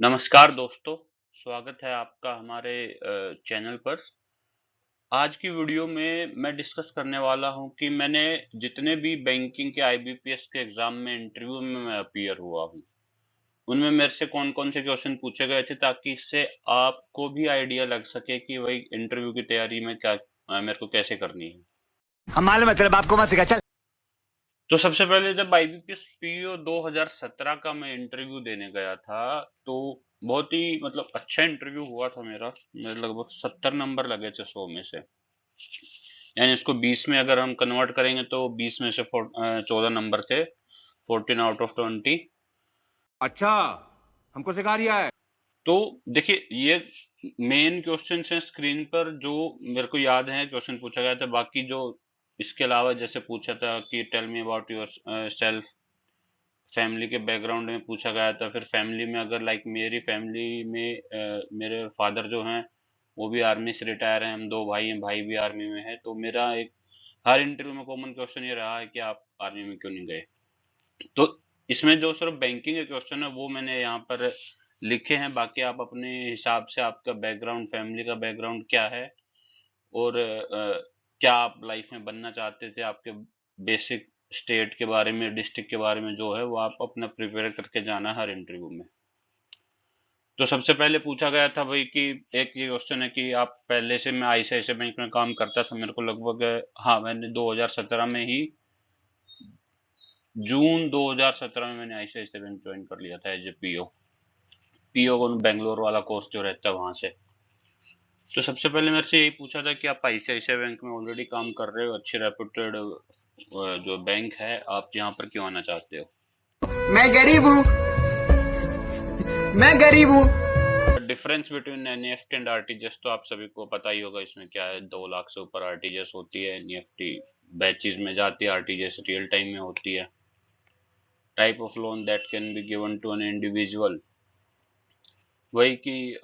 नमस्कार दोस्तों, स्वागत है आपका हमारे चैनल पर। आज की वीडियो में मैं डिस्कस करने वाला हूं कि मैंने जितने भी बैंकिंग के आईबीपीएस के एग्जाम में इंटरव्यू में मैं अपीयर हुआ हूं, उनमें मेरे से कौन-कौन से क्वेश्चन पूछे गए थे ताकि इससे आपको भी आइडिया लग सके कि भाई इंटरव्यू की तैयारी में क्या मेरे को कैसे करनी है। हम मालूम है तेरे बाप को मत सिखा चल। तो सबसे पहले जब आईबीपीएस पीओ 2017 का मैं इंटरव्यू देने गया था, तो बहुत ही मतलब अच्छा इंटरव्यू हुआ था मेरा। मेरे लगभग 70 नंबर लगे थे 100 में से। यानी इसको 20 में अगर हम कन्वर्ट करेंगे तो 20 में से 14 नंबर थे, 14 आउट ऑफ 20। अच्छा, हमको सिखा रिया है। तो देखिए, ये मेन क्वेश्चन हैं स्क्रीन पर जो मेरे को याद है क्वेश्चन पूछा गया था। बाकी जो इसके अलावा जैसे पूछा था कि tell me about yourself, family के बैकग्राउंड में पूछा गया था। फिर फैमिली में अगर लाइक मेरी फैमिली में मेरे फादर जो हैं वो भी आर्मी से रिटायर हैं, हम दो भाई हैं, भाई भी आर्मी में है। तो मेरा एक हर इंटरव्यू में कॉमन क्वेश्चन ये रहा है कि आप आर्मी में क्यों नहीं गए। तो इसमें जो सिर्फ बैंकिंग के क्वेश्चन है वो मैंने यहाँ पर लिखे हैं। बाकी आप अपने हिसाब से आपका बैकग्राउंड, फैमिली का बैकग्राउंड क्या है और क्या आप लाइफ में बनना चाहते थे, आपके बेसिक स्टेट के बारे में, डिस्ट्रिक्ट के बारे में जो है वो आप अपना प्रिपेयर करके जाना हर इंटरव्यू में। तो सबसे पहले पूछा गया था भाई कि एक ये क्वेश्चन है कि आप पहले से, मैं आईसीआईसीआई बैंक में काम करता था मेरे को लगभग, हाँ मैंने 2017 में ही, जून 2017 में मैंने आईसीआईसीआई बैंक ज्वाइन कर लिया था एज ए पीओ। पीओ को बेंगलोर वाला कोर्स जो रहता है वहां से। तो सबसे पहले मेरे से यही पूछा था कि आप आईसीआईसीआई बैंक में ऑलरेडी काम कर रहे हो, अच्छी रेप्यूटेड जो बैंक है, आप यहाँ पर क्यों आना चाहते हो। मैं गरीब हूँ, मैं गरीब हूँ। Difference between NEFT and RTGS तो आप सभी को पता ही होगा। इसमें क्या है, 2 लाख से ऊपर आरटीजीएस होती है, एनईएफटी बैचेस में जाती है, आरटीजीएस रियल टाइम में होती है। Type of loan that can be given to an individual, वही कि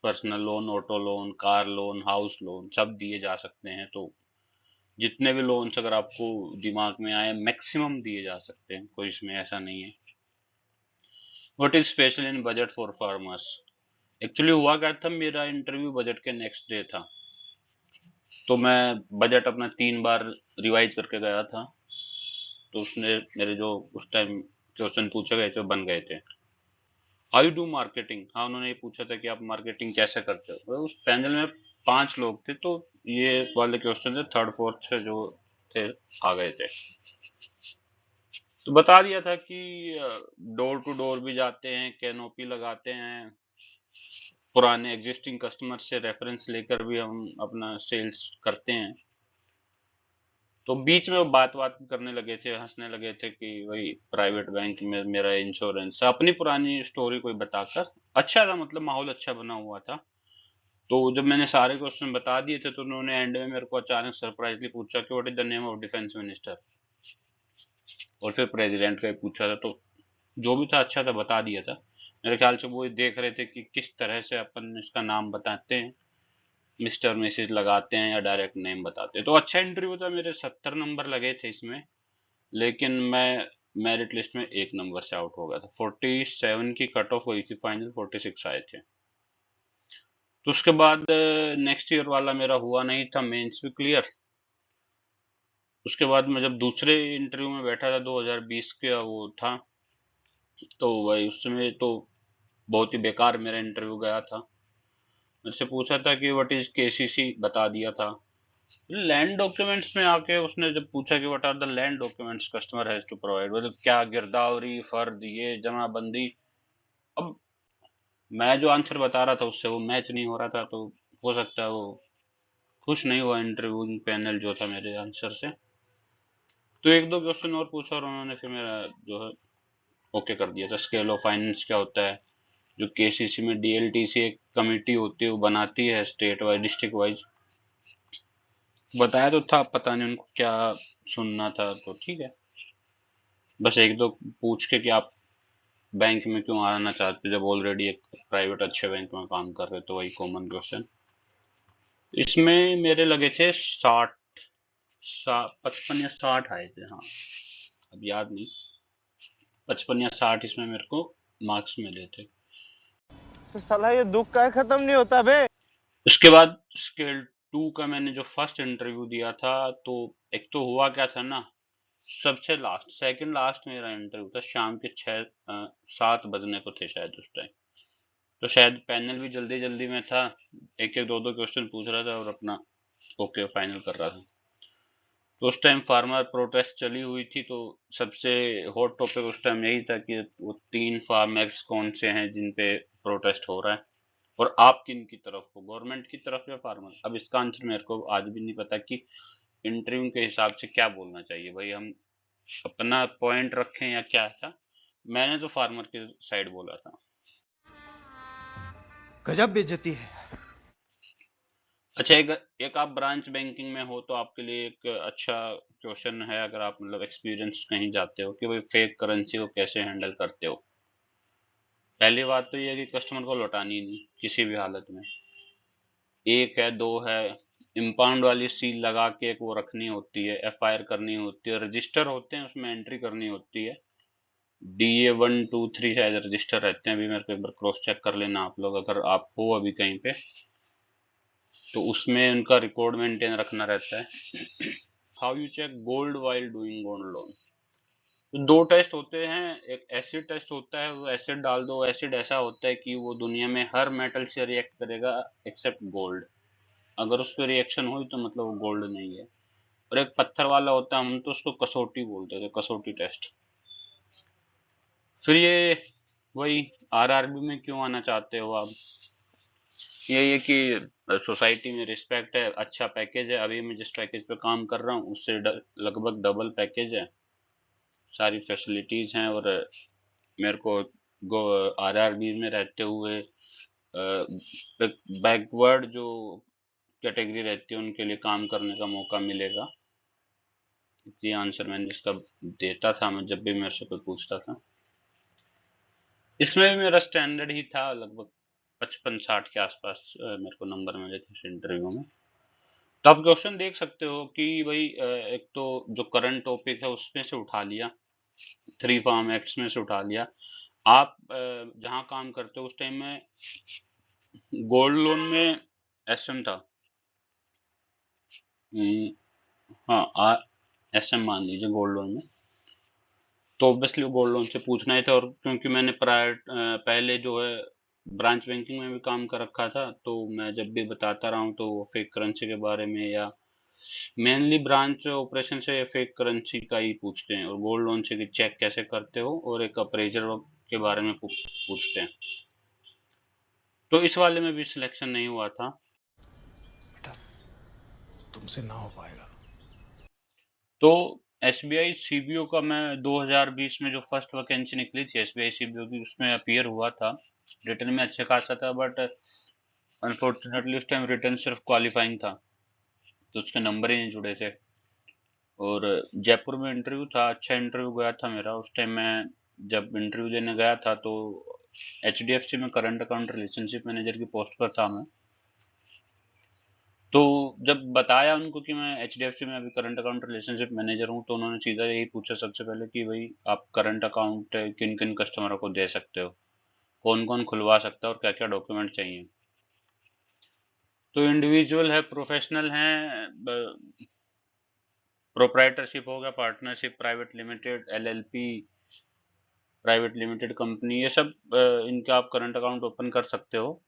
personal loan, auto loan, car loan, house loan सब दिए जा सकते हैं। तो जितने भी लोन्स अगर आपको दिमाग में आए मैक्सिमम दिए जा सकते हैं, कोई इसमें ऐसा नहीं है। What is special in budget for farmers. Actually हुआ क्या था, मेरा इंटरव्यू बजट के नेक्स्ट डे था। तो मैं बजट अपना 3 बार रिवाइज करके गया था। तो उसने मेरे जो उस टाइम क्वेश्चन पूछे गए थे बन गए थे। हाउ यू डू मार्केटिंग, हाँ उन्होंने ये पूछा था कि आप मार्केटिंग कैसे करते हो। तो उस पैनल में 5 लोग थे, तो ये वाले क्वेश्चन थे थर्ड फोर्थ से जो थे आ गए थे। तो बता दिया था कि डोर टू डोर भी जाते हैं, कैनोपी लगाते हैं, पुराने एग्जिस्टिंग कस्टमर से रेफरेंस लेकर भी हम अपना सेल्स करते हैं। तो बीच में वो बात बात करने लगे थे, हंसने लगे थे कि वही प्राइवेट बैंक में मेरा इंश्योरेंस, अपनी पुरानी स्टोरी कोई बताकर। अच्छा था, मतलब माहौल अच्छा बना हुआ था। तो जब मैंने सारे क्वेश्चन बता दिए थे तो उन्होंने एंड में मेरे को अचानक सरप्राइजली पूछा कि what is the name of defence minister. और फिर प्रेसिडेंट का ही पूछा था। तो जो भी था अच्छा था, बता दिया था। मेरे ख्याल से वो देख रहे थे कि किस तरह से अपन इसका नाम बताते हैं, मिस्टर मिसेज लगाते हैं या डायरेक्ट नेम बताते हैं। तो अच्छा इंटरव्यू था, मेरे 70 नंबर लगे थे इसमें। लेकिन मैं मेरिट लिस्ट में 1 नंबर से आउट हो गया था। 47 की कट ऑफ हुई थी, फाइनल 46 आए थे। तो उसके बाद नेक्स्ट ईयर वाला मेरा हुआ नहीं था, मेंस भी क्लियर। उसके बाद मैं जब दूसरे इंटरव्यू में बैठा था 2020 का वो था, तो वही उस समय तो बहुत ही बेकार मेरा इंटरव्यू गया था। मेरे से पूछा था कि व्हाट इज केसीसी, बता दिया था। लैंड डॉक्यूमेंट्स में आके उसने जब पूछा कि what are the land documents customer has to provide, मतलब क्या गिरदावरी, फर्द, ये जमाबंदी। अब मैं जो आंसर बता रहा था उससे वो मैच नहीं हो रहा था। तो हो सकता है वो खुश नहीं हुआ इंटरव्यू पैनल जो था मेरे आंसर से। तो एक दो क्वेश्चन और पूछा और उन्होंने फिर मेरा जो है ओके कर दिया था। स्केल ऑफ फाइनेंस क्या होता है, जो केसीसी में डीएलटीसी एक कमेटी होती है वो बनाती है स्टेट वाइज, डिस्ट्रिक्ट वाइज। बताया तो था, पता नहीं उनको क्या सुनना था। तो ठीक है, बस एक दो पूछ के कि आप बैंक में क्यों आना चाहते जब ऑलरेडी एक प्राइवेट अच्छे बैंक में काम कर रहे, तो वही कॉमन क्वेश्चन। इसमें मेरे लगे थे 60, 55 या 60 आए थे, हाँ अब याद नहीं। 55 या 60 इसमें मेरे को मार्क्स मिले थे। तो साला ये दुख का खत्म नहीं होता बे। उसके बाद स्केल 2 का मैंने जो फर्स्ट इंटरव्यू दिया था, तो एक तो हुआ क्या था ना, सबसे लास्ट सेकंड लास्ट मेरा इंटरव्यू था, शाम के 7 बजने को थे शायद उस टाइम। तो शायद पैनल भी जल्दी जल्दी में था, एक एक दो दो क्वेश्चन पूछ रहा था और अपना ओके फाइनल कर रहा था। तो उस टाइम फार्मर प्रोटेस्ट चली हुई थी, तो सबसे हॉट टॉपिक उस टाइम यही था कि वो 3 फार्म एक्ट्स कौन से हैं जिन पे प्रोटेस्ट हो रहा है, और आप किन की तरफ हो, गवर्नमेंट की तरफ या फार्मर। अब इसका आंसर मेरे को आज भी नहीं पता कि इंटरव्यू के हिसाब से क्या बोलना चाहिए, भाई हम अपना पॉइंट रखें या क्या था। मैंने तो फार्मर की साइड बोला था। गजब बेइज्जती है। अच्छा, एक एक आप ब्रांच बैंकिंग में हो तो आपके लिए एक अच्छा क्वेश्चन है, अगर आप मतलब एक्सपीरियंस कहीं जाते हो, कि भाई फेक करेंसी को कैसे हैंडल करते हो। पहली बात तो ये है कि कस्टमर को लौटानी नहीं किसी भी हालत में। एक है, दो है, इम्पाउंड वाली सील लगा के एक वो रखनी होती है, एफआईआर करनी होती है, रजिस्टर होते हैं उसमें एंट्री करनी होती है। DA 1 2 3 शायद रजिस्टर रहते हैं, अभी मेरे को एक बार क्रॉस चेक कर लेना आप लोग, अगर आप हो अभी कहीं पे, तो उसमें उनका रिकॉर्ड मेंटेन रखना रहता है। How you check gold while doing gold loan. तो दो टेस्ट होते हैं, एक एसिड टेस्ट होता है, वो एसिड डाल दो, एसिड ऐसा होता है कि वो दुनिया में हर मेटल से रिएक्ट करेगा एक्सेप्ट गोल्ड। अगर उस पर रिएक्शन हुई तो मतलब वो गोल्ड नहीं है। और एक पत्थर वाला होता है, हम तो उसको कसौटी बोलते थे, कसौटी टेस्ट। फिर ये वही आरआरबी में क्यों आना चाहते हो आप, ये कि सोसाइटी में रिस्पेक्ट है, अच्छा पैकेज है, अभी मैं जिस पैकेज पे काम कर रहा हूँ उससे लगभग डबल पैकेज है, सारी फैसिलिटीज हैं, और मेरे को आरआरबी में रहते हुए बैकवर्ड जो कैटेगरी रहती है उनके लिए काम करने का मौका मिलेगा। ये आंसर मैंने इसका देता था मैं जब भी मेरे से कोई पूछता था। इसमें भी मेरा स्टैंडर्ड ही था, लगभग 55-60 के आसपास मेरे को नंबर मिले थे इस इंटरव्यू में। तो आप क्वेश्चन देख सकते हो कि भाई एक तो जो करंट टॉपिक है उसमें से उठा लिया, 3 फार्म एक्ट्स में से उठा लिया। आप जहाँ काम करते हो उस टाइम में गोल्ड लोन में एसएम था। हाँ, एसएम मान लीजिए गोल्ड लोन में, तो ऑब्वियसली वो गोल्ड लोन से पूछना ही था। और क्योंकि मैंने पहले जो है ब्रांच बैंकिंग में भी काम कर रखा था, तो मैं जब भी बताता रहा हूँ तो वो फेक करेंसी के बारे में या मेनली ब्रांच ऑपरेशन से फेक करेंसी का ही पूछते हैं, और गोल्ड लोन से कि चेक कैसे करते हो, और एक अप्रेजर के बारे में पूछते हैं। तो इस वाले में भी सिलेक्शन नहीं हुआ था। बेटा तुमसे ना हो पाएगा। तो एसबीआई सीबीओ का मैं 2020 में जो फर्स्ट वैकेंसी निकली थी एसबीआई सीबीओ की, उसमें अपीयर हुआ था। रिटर्न में अच्छे खासा था, बट अनफॉर्चुनेटली उस टाइम रिटर्न सिर्फ क्वालिफाइंग था, तो उसके नंबर ही नहीं जुड़े थे। और जयपुर में इंटरव्यू था, अच्छा इंटरव्यू गया था मेरा। उस टाइम मैं जब इंटरव्यू देने गया था तो एचडीएफसी में करंट अकाउंट रिलेशनशिप मैनेजर की पोस्ट पर था मैं। तो जब बताया उनको कि मैं एचडीएफसी में अभी करंट अकाउंट रिलेशनशिप मैनेजर हूँ, तो उन्होंने सीधा यही पूछा सबसे पहले कि भाई आप करंट अकाउंट किन किन कस्टमरों को दे सकते हो, कौन कौन खुलवा सकता है, और क्या क्या डॉक्यूमेंट चाहिए। तो इंडिविजुअल है, प्रोफेशनल है, प्रोप्राइटरशिप हो गया, partnership, private limited, LLP, private limited company, ये सब इनका आप करंट अकाउंट ओपन कर सकते हो।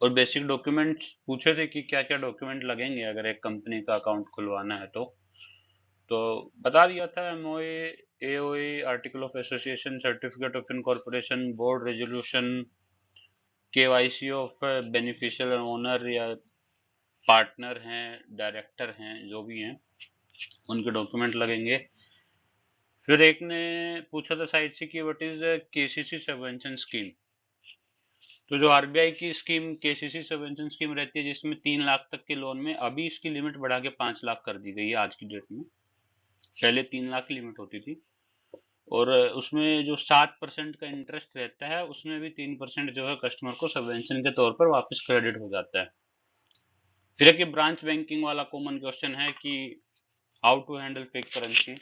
और बेसिक डॉक्यूमेंट्स पूछे थे कि क्या क्या डॉक्यूमेंट लगेंगे अगर एक कंपनी का अकाउंट खुलवाना है तो बता दिया था, MOA, AOA, article of association, certificate of incorporation, board resolution, KYC of beneficial owner या पार्टनर हैं, डायरेक्टर हैं, जो भी हैं उनके डॉक्यूमेंट लगेंगे। फिर एक ने पूछा था साइड से कि what is KCC subvention scheme. तो जो आरबीआई की स्कीम केसीसी सबवेंशन स्कीम रहती है, जिसमें 3 लाख तक के लोन में अभी इसकी लिमिट बढ़ा के 5 लाख कर दी गई है आज की डेट में। पहले 3 लाख की लिमिट होती थी, और उसमें जो 7% का इंटरेस्ट रहता है उसमें भी 3% जो है कस्टमर को सबवेंशन के तौर पर वापस क्रेडिट हो जाता है। फिर एक ब्रांच बैंकिंग वाला कॉमन क्वेश्चन है कि how to handle fake currency,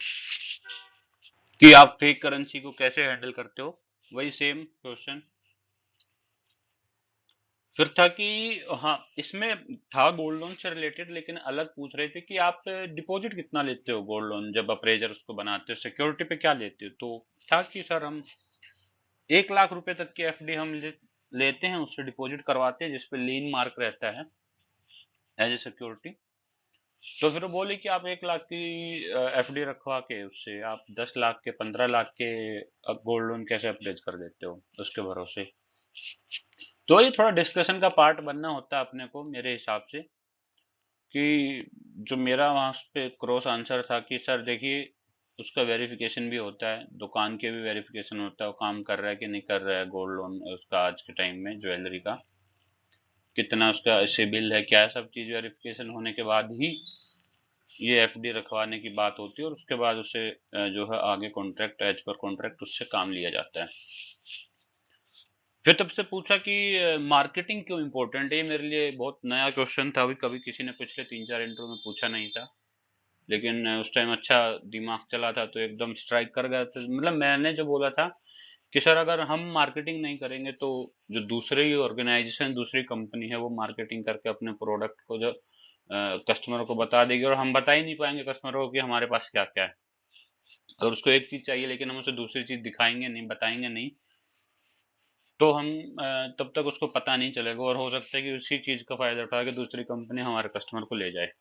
कि आप फेक करेंसी को कैसे हैंडल करते हो, वही सेम क्वेश्चन। फिर था कि हाँ, इसमें था गोल्ड लोन से रिलेटेड, लेकिन अलग पूछ रहे थे कि आप डिपॉजिट कितना लेते हो गोल्ड लोन, जब अप्रेजर उसको बनाते हो सिक्योरिटी पे क्या लेते हो? तो था कि सर हम 1 लाख रुपए तक की एफडी हम लेते हैं, उससे डिपॉजिट करवाते हैं जिसपे लीन मार्क रहता है एज ए सिक्योरिटी। तो फिर वो बोले कि आप 1 लाख की एफडी रखवा के उससे आप 10 लाख के 15 लाख के गोल्ड लोन कैसे अप्रेज कर देते हो उसके भरोसे। तो ये थोड़ा डिस्कशन का पार्ट बनना होता है अपने को, मेरे हिसाब से, कि जो मेरा वहां पे क्रॉस आंसर था कि सर देखिए उसका वेरिफिकेशन भी होता है, दुकान के भी वेरिफिकेशन होता है, वो काम कर रहा है कि नहीं कर रहा है गोल्ड लोन उसका आज के टाइम में, ज्वेलरी का कितना उसका सिबिल है क्या है, सब चीज वेरिफिकेशन होने के बाद ही ये एफडी रखवाने की बात होती है, और उसके बाद उसे जो है आगे कॉन्ट्रैक्ट एज पर कॉन्ट्रैक्ट उससे काम लिया जाता है। फिर तब से पूछा कि मार्केटिंग क्यों इम्पोर्टेंट है। ये मेरे लिए बहुत नया क्वेश्चन था, अभी कभी किसी ने पिछले 3-4 इंटरव्यू में पूछा नहीं था, लेकिन उस टाइम अच्छा दिमाग चला था तो एकदम स्ट्राइक कर गया था। मतलब मैंने जो बोला था कि सर अगर हम मार्केटिंग नहीं करेंगे तो जो दूसरी ऑर्गेनाइजेशन दूसरी कंपनी है वो मार्केटिंग करके अपने प्रोडक्ट को जो कस्टमर को बता देगी, और हम बता ही नहीं पाएंगे कस्टमर को कि हमारे पास क्या क्या है। अगर उसको एक चीज चाहिए लेकिन हम उसे दूसरी चीज दिखाएंगे नहीं, बताएंगे नहीं, तो हम तब तक उसको पता नहीं चलेगा, और हो सकता है कि उसी चीज का फायदा उठा के दूसरी कंपनी हमारे कस्टमर को ले जाए।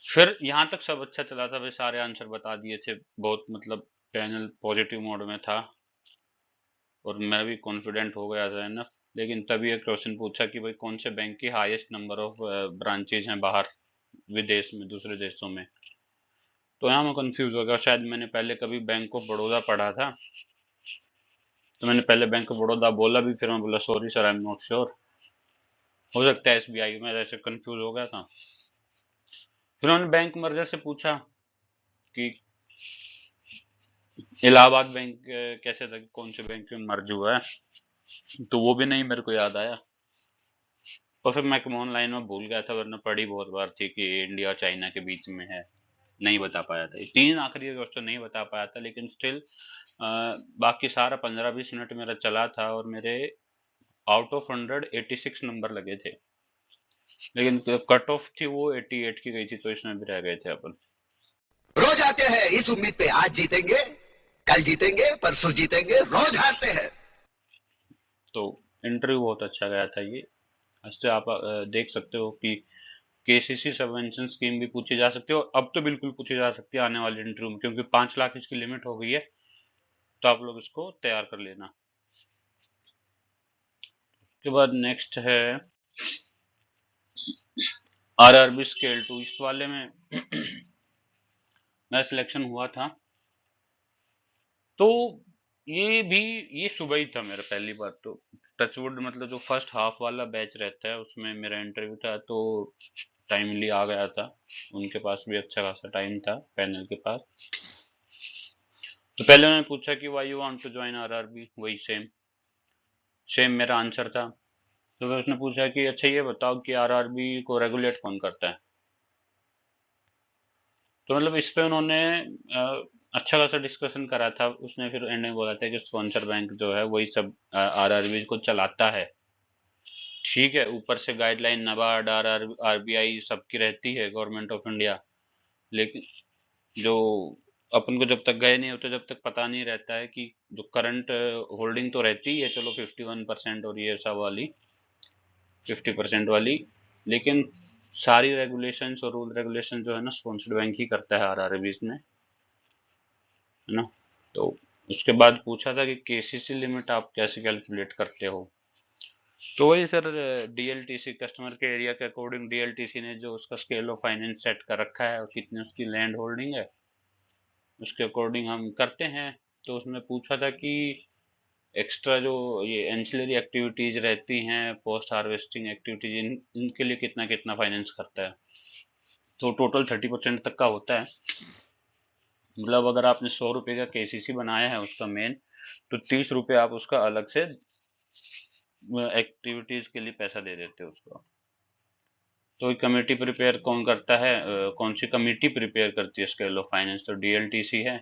फिर यहाँ तक सब अच्छा चला था, भाई सारे आंसर बता दिए थे, बहुत मतलब पैनल पॉजिटिव मोड में था और मैं भी कॉन्फिडेंट हो गया था इनफ। लेकिन तभी एक क्वेश्चन पूछा कि भाई कौन से बैंक की हाईएस्ट नंबर ऑफ ब्रांचेज हैं बाहर विदेश में, दूसरे देशों में। तो यहाँ मैं कंफ्यूज हो गया, शायद मैंने पहले कभी बैंक ऑफ बड़ौदा पढ़ा था, तो मैंने पहले बैंक ऑफ बड़ौदा बोला भी, फिर मैं बोला sorry sir I am not sure, हो सकता है एसबीआई में, ऐसे कंफ्यूज हो गया था। फिर उन्होंने बैंक मर्जर से पूछा कि इलाहाबाद बैंक कैसे था, कौन से बैंक में मर्ज हुआ है, तो वो भी नहीं मेरे को याद आया। और फिर मैं ऑनलाइन में भूल गया था, वरना पढ़ी बहुत बार थी कि इंडिया और चाइना के बीच में है, नहीं बता पाया था। ये तीन आखिरी क्वेश्चन नहीं बता पाया था, लेकिन स्टिल बाकी सारा 15-20 मिनट मेरा चला था और मेरे आउट ऑफ 100 86 नंबर लगे थे, लेकिन कट ऑफ थी वो 88 की गई थी, तो इसमें भी रह गए थे अपन। रोज आते हैं इस उम्मीद पे आज जीतेंगे, कल जीतेंगे, परसों जीतेंगे, रोज हारते हैं। तो इंटरव्यू बहुत अच्छा गया था ये। इससे आप देख सकते हो कि केसीसी सबवेंशन स्कीम भी पूछी जा सकती है, और अब तो बिल्कुल पूछी जा सकती है आने वाले इंटरव्यू में, क्योंकि 5 लाख इसकी लिमिट हो गई है, तो आप लोग इसको तैयार कर लेना। उसके बाद नेक्स्ट है आरआरबी स्केल 2। इस वाले में मैं सिलेक्शन हुआ था, तो ये भी ये सुबह ही था मेरा पहली बार, तो टचवुड मतलब जो फर्स्ट हाफ वाला बैच रहता है उसमें मेरा इंटरव्यू था, तो टाइमली आ गया था, उनके पास भी अच्छा खासा टाइम था पैनल के पास। तो पहले उन्होंने पूछा कि why you want to join RRB, वही सेम सेम मेरा आंसर था। तो फिर उसने पूछा कि अच्छा ये बताओ कि आरआरबी को रेगुलेट कौन करता है। तो मतलब इस पे उन्होंने अच्छा खासा डिस्कशन करा था। उसने फिर एंड में बोला था कि स्पॉन्सर बैंक जो है वही सब आरआरबी को चलाता है। ठीक है, ऊपर से गाइडलाइन नबार्ड आरबीआई सबकी रहती है, गवर्नमेंट ऑफ इंडिया, लेकिन जो अपन को जब तक गए नहीं होते जब तक पता नहीं रहता है कि जो करंट होल्डिंग तो रहती है चलो 51% और ये सब वाली 50% वाली, लेकिन सारी रेगुलेशंस और रूल रेगुलेशन जो है ना स्पॉन्सर्ड बैंक ही करता है आरआरबीज में, है ना। तो उसके बाद पूछा था कि केसीसी लिमिट आप कैसे कैलकुलेट करते हो। तो वही सर डीएलटीसी कस्टमर के एरिया के अकॉर्डिंग डीएलटीसी ने जो उसका स्केल ऑफ फाइनेंस सेट कर रखा है और कितनी उसकी लैंड होल्डिंग है उसके अकॉर्डिंग हम करते हैं। तो उसमें पूछा था कि एक्स्ट्रा जो ये एंसिलरी एक्टिविटीज रहती हैं, पोस्ट हार्वेस्टिंग एक्टिविटीज, इनके लिए कितना कितना फाइनेंस करता है। तो टोटल 30% तक का होता है। मतलब अगर आपने 100 रुपये का केसीसी बनाया है उसका मेन, तो 30 रुपये आप उसका अलग से एक्टिविटीज के लिए पैसा दे देते हो उसको। तो कमेटी प्रिपेयर कौन करता है, कौन सी कमेटी प्रिपेयर करती है स्केल ऑफ फाइनेंस, तो डीएलटीसी है।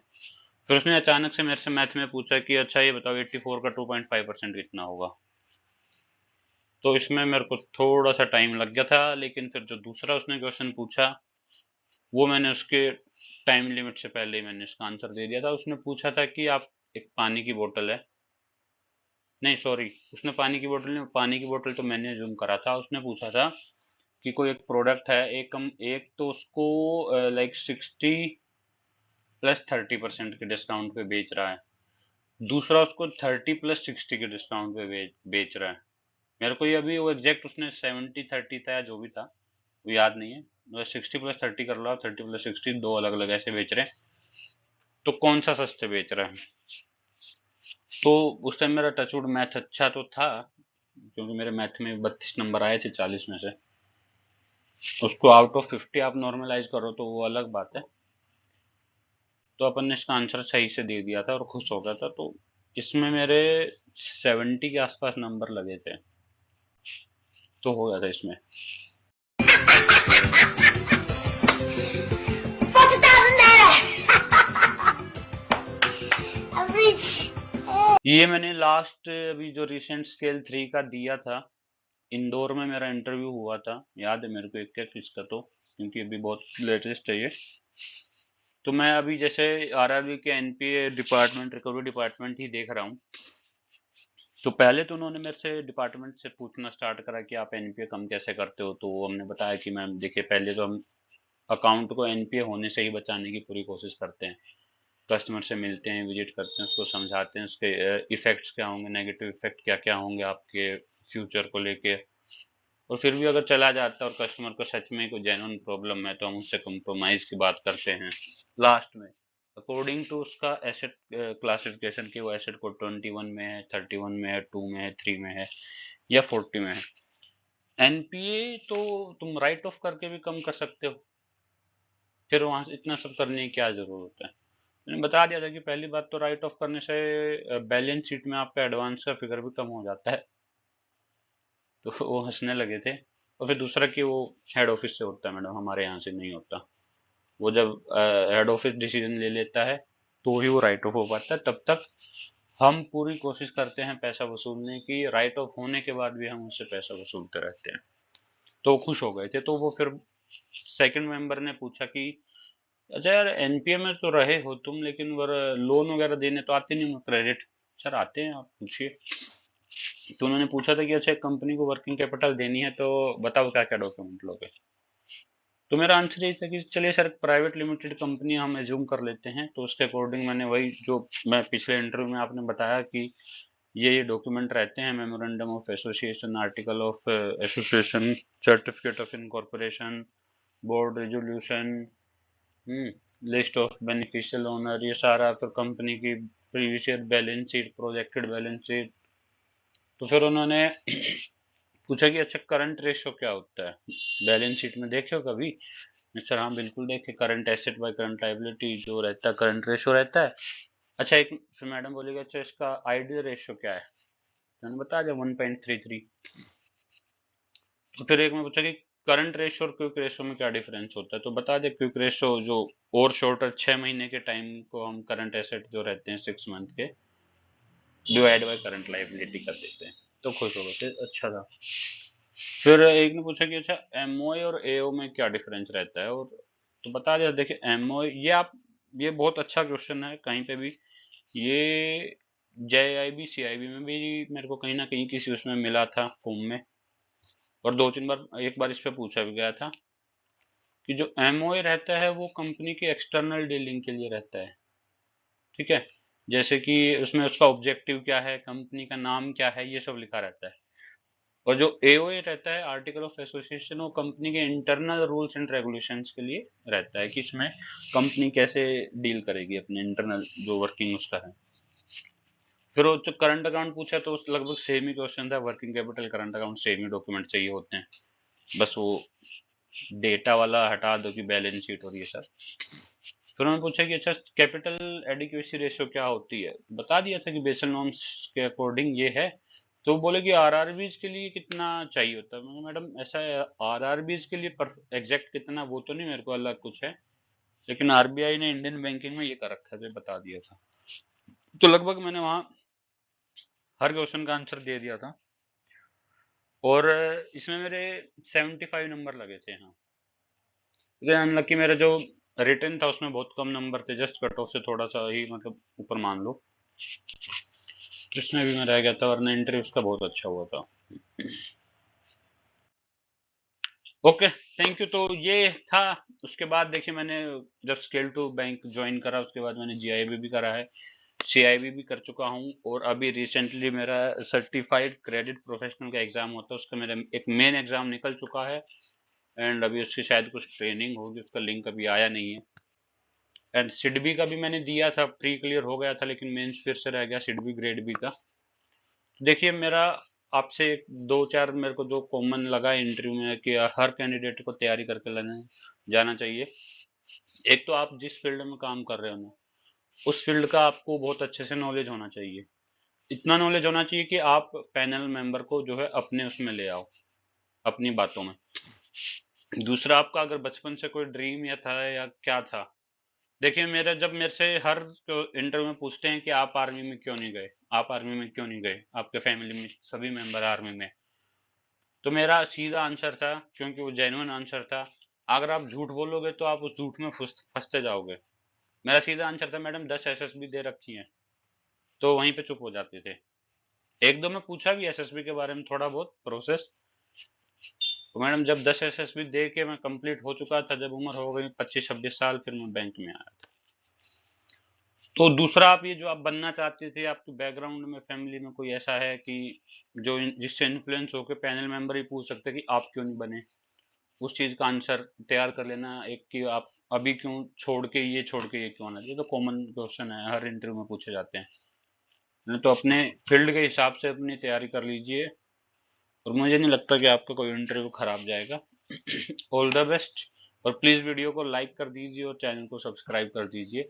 फिर उसने अचानक से मेरे से मैथ में पूछा कि अच्छा ये बताओ 84 का 2.5% कितना होगा। तो इसमें मेरे को थोड़ा सा टाइम लग गया था, लेकिन फिर जो दूसरा उसने क्वेश्चन पूछा वो मैंने उसके टाइम लिमिट से पहले ही मैंने इसका आंसर दे दिया था। उसने पूछा था कि आप, एक पानी की बोतल है, नहीं सॉरी, उसने पानी की बोतल नहीं, पानी की बोतल तो मैंने जूम करा था। उसने पूछा था कि कोई एक प्रोडक्ट है, एक तो उसको लाइक 60 + 30% के डिस्काउंट पे बेच रहा है, दूसरा उसको 30 + 60 के डिस्काउंट पे बेच रहा है। मेरे को ये अभी वो एग्जैक्ट उसने 70-30 था या जो भी था वो याद नहीं है, मतलब 60 + 30 कर लो आप, 30 + 60 दो अलग अलग ऐसे बेच रहे हैं, तो कौन सा सस्ते बेच रहा है। तो उस टाइम मेरा टचवुड मैथ अच्छा तो था, क्योंकि मेरे मैथ में 32 नंबर आए थे 40 में से। उसको आउट ऑफ 50 आप नॉर्मलाइज करो तो वो अलग बात है। तो अपन ने इसका आंसर सही से दे दिया था और खुश हो गया था। तो इसमें मेरे 70 के आसपास नंबर लगे थे, तो हो गया था इसमें। ये मैंने लास्ट अभी जो रिसेंट स्केल 3 का दिया था, इंदौर में मेरा इंटरव्यू हुआ था, याद है मेरे को एक एक चीज का, तो क्योंकि अभी बहुत लेटेस्ट है ये। तो मैं अभी जैसे आरआरबी के एनपीए डिपार्टमेंट, रिकवरी डिपार्टमेंट ही देख रहा हूँ। तो पहले तो उन्होंने मेरे से डिपार्टमेंट से पूछना स्टार्ट करा कि आप एनपीए कम कैसे करते हो। तो हमने बताया कि मैम देखिए, पहले तो हम अकाउंट को एनपीए होने से ही बचाने की पूरी कोशिश करते हैं, कस्टमर से मिलते हैं, विजिट करते हैं, उसको समझाते हैं उसके इफेक्ट्स क्या होंगे, नेगेटिव इफेक्ट क्या क्या होंगे आपके फ्यूचर को लेके। और फिर भी अगर चला जाता है और कस्टमर को सच में कोई जेन्युइन प्रॉब्लम है तो हम उससे कंप्रोमाइज की बात करते हैं लास्ट में, अकॉर्डिंग टू उसका एसेट क्लासिफिकेशन, की वो एसेट को 21 में है, 31 में है, 2 में है, 3 में है या 40 में है। एनपीए तो तुम राइट ऑफ करके भी कम कर सकते हो, फिर वहां से इतना सब करने की क्या जरूरत है। मैंने बता दिया था कि पहली बात तो राइट ऑफ करने से बैलेंस शीट में आपका एडवांस का फिगर भी कम हो जाता है। तो वो हंसने लगे थे। और फिर दूसरा कि वो हेड ऑफिस से होता है मैडम, हमारे यहाँ से नहीं होता। वो जब हेड ऑफिस डिसीजन ले लेता है तो ही वो राइट ऑफ हो पाता है, तब तक हम पूरी कोशिश करते हैं पैसा वसूलने की, राइट ऑफ होने के बाद भी हम उससे पैसा वसूलते रहते हैं। तो वो खुश हो गए थे। तो वो फिर सेकंड मेंबर ने पूछा कि अच्छा यार, एनपीए में तो रहे हो तुम, लेकिन लोन वगैरह देने तो आते नहीं, क्रेडिट। सर आते हैं, आप पूछिए। तो उन्होंने पूछा था कि अच्छा, एक कंपनी को वर्किंग कैपिटल देनी है तो बताओ क्या क्या डॉक्यूमेंट लोगे। तो मेरा आंसर यही था कि चलिए सर, प्राइवेट लिमिटेड कंपनी हम एज्यूम कर लेते हैं। तो उसके अकॉर्डिंग मैंने वही जो मैं पिछले इंटरव्यू में आपने बताया कि ये डॉक्यूमेंट रहते हैं, memorandum of association, article of association, certificate of incorporation, board resolution, list of beneficial owner, ये सारा, फिर कंपनी की previous year balance sheet, projected balance sheet. तो फिर उन्होंने पूछा कि अच्छा, करंट रेशो क्या होता है, बैलेंस शीट में देखे हो कभी। सर हाँ बिल्कुल देखे, current asset by current liability जो रहता है, करंट रेशो रहता है। अच्छा, एक फिर मैडम बोलेगी अच्छा, इसका आइडियल रेशो क्या है, तो मैंने बता दिया 1.33। तो फिर एक में पूछा कि करंट रेशो और क्विक रेशो में क्या डिफरेंस होता है, तो बता दे क्विक रेशो जो और शॉर्टर 6 महीने के टाइम को हम करंट एसेट जो रहते हैं 6 मंथ के, डिवाइड बाय करंट लाइबिलिटी कर देते हैं। तो खुश हो गए थे, अच्छा था। फिर एक ने पूछा कि अच्छा, एमओए और एओ में क्या डिफरेंस रहता है, और तो बता दिया। देखिए एमओए, ये बहुत अच्छा क्वेश्चन है कहीं पे भी। ये जेआईबी सीआईबी में भी मेरे को कहीं ना कहीं किसी उसमें मिला था फॉर्म में, और 2-3 बार, एक बार इस पे पूछा भी गया था कि जो एमओए रहता है वो कंपनी की एक्सटर्नल डीलिंग के लिए रहता है, ठीक है। जैसे कि उसमें उसका ऑब्जेक्टिव क्या है, कंपनी का नाम क्या है, ये सब लिखा रहता है। और जो एओए रहता है, आर्टिकल ऑफ एसोसिएशन, वो कंपनी के इंटरनल रूल्स एंड रेगुलेशंस के लिए रहता है कि इसमें कंपनी कैसे डील करेगी अपने इंटरनल जो वर्किंग उसका है। फिर वो जो करंट अकाउंट पूछा तो लगभग सेम ही क्वेश्चन था, working capital, current account same ही डॉक्यूमेंट चाहिए होते हैं, बस वो डेटा वाला हटा दो कि बैलेंस शीट और ये सब। फिर उन्होंने पूछा कि अच्छा, कैपिटल एडिक्वेसी रेशियो क्या होती है, बता दिया था कि बेसल नॉर्म्स के अकॉर्डिंग ये है। तो बोले कि आरआरबीज के लिए कितना चाहिए होता है। मैंने मैडम ऐसा है, आरआरबीज के लिए एग्जैक्ट कितना वो तो नहीं मेरे को अलग कुछ है, लेकिन आरबीआई ने इंडियन बैंकिंग में ये कर रखा है, तो बता दिया था। तो लगभग मैंने वहाँ हर क्वेश्चन का आंसर दे दिया था। और इसमें मेरे 75 नंबर लगे थे। हाँ, लेकिन अनलकी मेरा जो रिटर्न था उसमें बहुत कम नंबर थे, जस्ट कट ऑफ से थोड़ा सा ही मतलब ऊपर मान लो, तो इसमें भी मैं रह गया था, वरना इंटरव्यू उसका बहुत अच्छा हुआ था। Okay, thank you. तो ये था। उसके बाद देखिए मैंने जब स्केल टू बैंक ज्वाइन करा, उसके बाद मैंने जीआईबी भी करा है, सीआईबी भी कर चुका हूँ, और अभी रिसेंटली मेरा सर्टिफाइड क्रेडिट प्रोफेशनल का एग्जाम होता है, उसका मेरा एक मेन एग्जाम निकल चुका है, एंड अभी उसकी शायद कुछ ट्रेनिंग होगी, उसका लिंक अभी आया नहीं है। एंड सिडबी का भी मैंने दिया था, प्री क्लियर हो गया था, लेकिन मेंस फिर से रह गया सिडबी ग्रेड बी का। देखिए मेरा आपसे दो चार मेरे को जो कॉमन लगा इंटरव्यू में कि हर कैंडिडेट को तैयारी करके लेना जाना चाहिए। एक तो आप जिस फील्ड में काम कर रहे हो ना, उस फील्ड का आपको बहुत अच्छे से नॉलेज होना चाहिए। इतना नॉलेज होना चाहिए कि आप पैनल मेंबर को जो है अपने उसमें ले आओ, अपनी बातों में। दूसरा, आपका अगर बचपन से कोई ड्रीम या था या क्या था, देखिए मेरा जब मेरे से हर इंटरव्यू में पूछते हैं कि आप आर्मी में क्यों नहीं गए, आप आर्मी में क्यों नहीं गए, आपके फैमिली में सभी मेंबर आर्मी में, तो मेरा सीधा आंसर था, क्योंकि वो जेन्युइन आंसर था, अगर आप झूठ बोलोगे तो आप उस झूठ में फंसते जाओगे। मेरा सीधा आंसर था, मैडम 10 एसएसबी दे रखी है, तो वहीं पे चुप हो जाते थे। एक दो में पूछा भी एसएसबी के बारे में थोड़ा बहुत प्रोसेस, तो मैडम जब 10 एसएसबी दे के मैं कंप्लीट हो चुका था, जब उम्र हो गई 25-26 साल, फिर मैं बैंक में आया था। तो दूसरा, आप ये जो आप बनना चाहते थे, आपके बैकग्राउंड में फैमिली में कोई ऐसा है कि जो जिससे इन्फ्लुएंस होकर पैनल मेंबर ही पूछ सकते कि आप क्यों नहीं बने, उस चीज का आंसर तैयार कर लेना। एक कि आप अभी क्यों छोड़ के ये क्यों आना चाहिए, तो कॉमन क्वेश्चन है, हर इंटरव्यू में पूछे जाते हैं। नहीं तो अपने फील्ड के हिसाब से अपनी तैयारी कर लीजिए, और मुझे नहीं लगता कि आपका कोई इंटरव्यू खराब जाएगा। ऑल द बेस्ट, और प्लीज वीडियो को लाइक कर दीजिए और चैनल को सब्सक्राइब कर दीजिए।